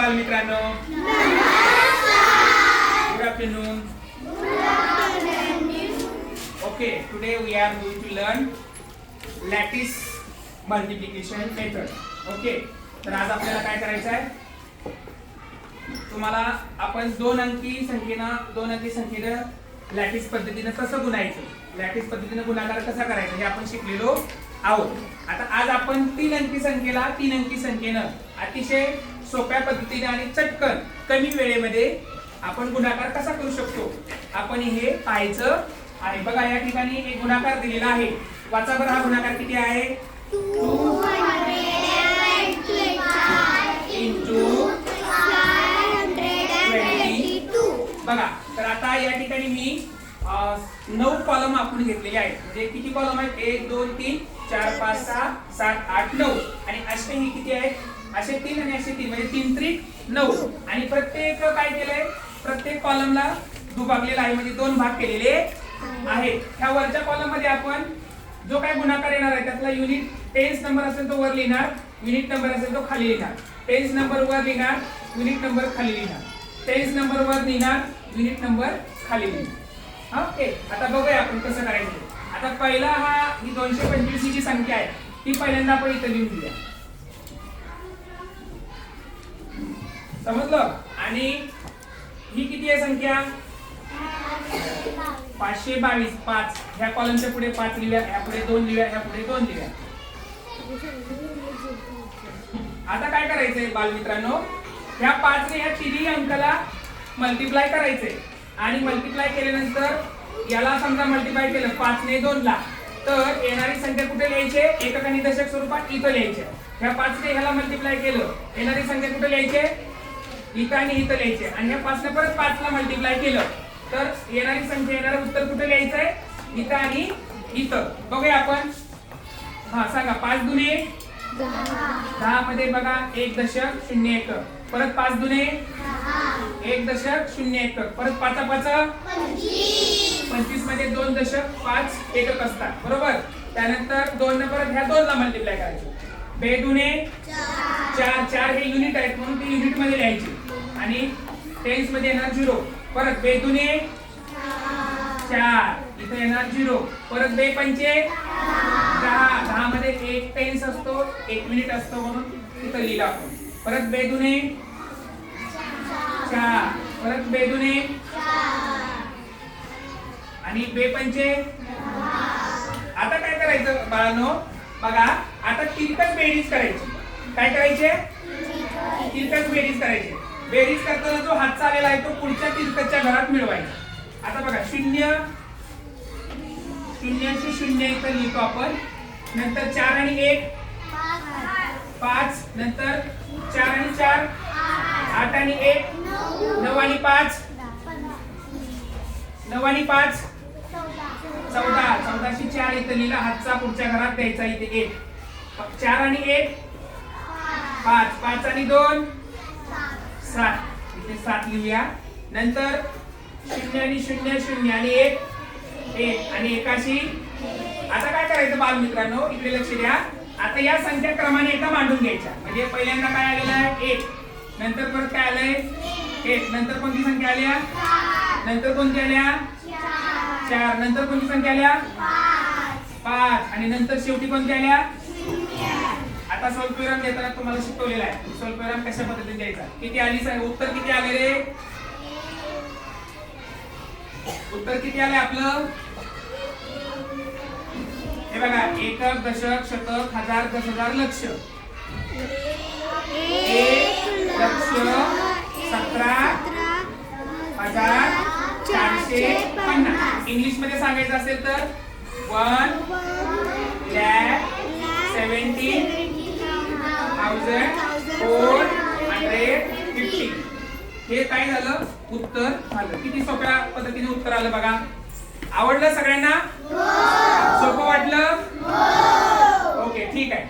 बालमित्रांनो. Good afternoon. Okay, today we are going to learn lattice multiplication method. Okay, तर आज आपल्याला काय करायचं आहे, तुम्हाला आपण दोन अंकी संख्येनं लॅटिस पद्धतीने कसं गुणायचं, लॅटिस पद्धतीने गुणाकार कसा करायचा हे आपण शिकलेलो आहोत. आता आज आपण तीन अंकी संख्येनं अतिशय सोप्या पद्धतीने आणि चटकन कमी वेळेमध्ये आपण गुणाकार कसा करू शकतो आपण हे पाहायचं आहे. बघा या ठिकाणी एक गुणाकार दिलेला आहे. वाचा बरं, हा गुणाकार किती आहे? 222. बघा, तर आता या ठिकाणी मी 9 कॉलम आपण घेतलेले आहेत. म्हणजे किती कॉलम आहेत? 1 2 3 4 5 6 7 8 9 आणि असे ही किती आहेत? असे 3 आणि असे 3 म्हणजे 3 त्रिक 9. आणि प्रत्येक काय केलंय, प्रत्येक कॉलमला दुभागलेला आहे, म्हणजे 2 भाग केलेले आहेत. ह्या वरच्या कॉलम मध्ये आपण जो काय गुणाकार येणार आहे त्यातला युनिट टेन्स नंबर असेल तो वर लिहिणार, युनिट नंबर असेल तो खाली लिहिणार. टेन्स नंबर वर लिहिणार, युनिट नंबर खाली लिहिणार. टेन्स नंबर वर लिहिणार, युनिट नंबर खाली लिहिणार. ओके, आता बघूया आपण कसं करायचं. आता पहिला ही 225 ही जी संख्या आहे ती पहिल्यांदा आपण इथे लिहून घेऊया. समजलं? आणि ही किती आहे संख्या? 522. 5 ह्या कॉलमच्या पुढे 5 लिहूया, ह्या पुढे 2 लिहूया, ह्या पुढे 2 लिहूया. आता काय करायचंय बालमित्रांनो, ह्या 5 ने ह्या तिन्ही अंकाला मल्टिप्लाय करायचंय. आणि मल्टिप्लाय केल्यानंतर याला समजा मल्टिप्लाय केलं 5 ने 2 ला, तर येणारी संख्या कुठे लिहायची? एकक आणि दशक स्वरूपात इथं लिहायची. ह्या 5 ने ह्याला मल्टिप्लाय केलं, येणारी संख्या कुठे लिहायची? इथं आणि इथं लिहायची. आणि ह्या 5 ने परत 5 ला मल्टिप्लाय केलं तर येणारी संख्या, येणारं उत्तर कुठे लिहायचंय? इथं आणि इथं. बघूया आपण. हा सांगा. 5 दुने 10 मध्ये बघा 1 दशक 0 एकक. परत 5 दुने 1 दशक 0 एकक. परत 5 5 25 मध्ये 2 दशक 5 एकक असतात, बरोबर. त्यानंतर 2 ने परत ह्या 2 ला मल्टिप्लाय करायचं. बे दुने 4. 4 हे युनिट आहेत म्हणून ते युनिट मध्ये लिहायचे. आणि टेन्स मध्ये येणार 0. परत बे दुने 4 इथे येणार 0. परत बे पंचे 10. 10 मध्ये एक टेन्स असतो, एक मिनिट असतो म्हणून इथं लिहिलं आपण. परत बे दुने 4. परत बे दुने आणि बे पंचे. आता काय करायचं बाळांनो, बघा आता तिरकस बेरीज करायची. काय करायचे? तिरकस बेरीज करायची. बेरीज करताना जो हातचा आलेला आहे तो पुढच्या तिरकसच्या घरात मिळवायचा. आता बघा 0 0 0 इथं लिहितो आपण. नंतर 4 आणि 1 5. नंतर 4 आणि 4 8 आणि 1 9 आणि 5 9 आणि 5 14. 14 4 इथं लिहिला, हातचा पुढच्या घरात द्यायचा. इथे 1 4 आणि 1 5 5 आणि 2 7 इथे 7 लिहूया. नंतर 0 आणि 0 0 आणि 1 1 आणि 1. आता काय करायचं बालमित्रांनो, इकडे लक्ष द्या. आता या संख्या क्रमाने एका मांडून घ्यायच्या. म्हणजे पहिल्यांदा काय आलेलं आहे? 1. नंतर परत काय आलंय? 1. नंतर कोणती संख्या आल्या? नंतर कोणती आल्या? 4. नंतर कोणती संख्या आल्या? 5. आणि नंतर शेवटी कोणती आल्या? आता स्वल्पविराम देताना तुम्हाला शिकवलेला आहे स्वल्पविराम कशा पद्धतीने द्यायचा. किती आली? उत्तर किती आले रे? उत्तर किती आले आपलं? हे बघा, एकक दशक शतक हजार 10,000 लक्ष. 1,17,450. इंग्लिश मध्ये सांगायचं असेल तर 1,17,450. हे काय झालं? उत्तर झालं. किती सोप्या पद्धतीने उत्तर आलं बघा. आवडलं सगळ्यांना? सोपं वाटलं? ओके, ठीक आहे.